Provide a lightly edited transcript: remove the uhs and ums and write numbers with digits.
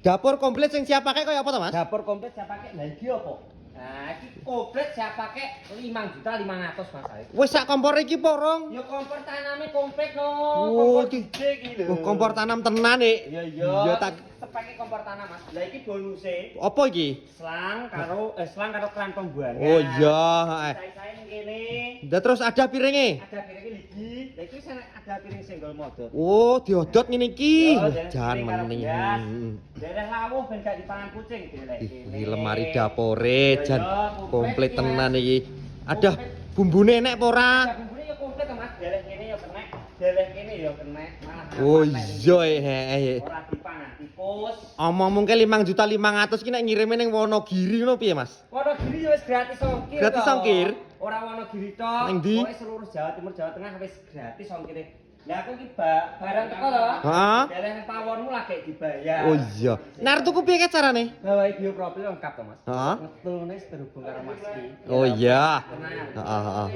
Dapur komplit sing siap pakai kaya apa to, Mas? Dapur komplit siap pakai. Lah iki apa? Nah, iki komplit siap pakai 5.500.000 Mas. Wis sak kompor iki porong. Ya kompor taname komplit no. Oh, Kompor iki. gede iki lho. Oh, kompor tanam tenan, Nek. Iya. Iya tak pakai kompor tanam, Mas. Lah iki bonuse. apa iki? Selang karo keran pembuangan. Oh iya, heeh. Saya ning kene. Dah terus ada piringnya. Ada piring lagi. Lah iki ada piring single modot. Oh, diodot ngene iki. Yo, Jan piring karo mening. gelas. Daerah lawuh ben gak dipangan kucing dilek Iki lemari dapure jan komplit iki, tenan Mas. iki. Ada bumbune enek apa ora? Ada bumbune ya komplit to, Mas. Deleh kene ya kena, deleh kene ya kena. Malah Oh iya heeh. ora dipangan tikus. Omong ke 5.500.000 ki nek ngirime ning Wonogiri ngono piye, Mas? Wonogiri ya wis gratis ongkir. Gratis toh. ongkir? Ora Wonogiri tok. Ning ndi? Pokoke seluruh Jawa Timur, Jawa Tengah wis gratis ongkire. Lah aku iki barang teko lho. Heeh. Deleh pawonmu lagi dibayar. Oh iya. Nar tuku piye ke carane? Bawa bioprofil lengkap to, Mas. Heeh. Ngetulne terhubung karo Mas iki. Oh iya. Tenang. Heeh, heeh.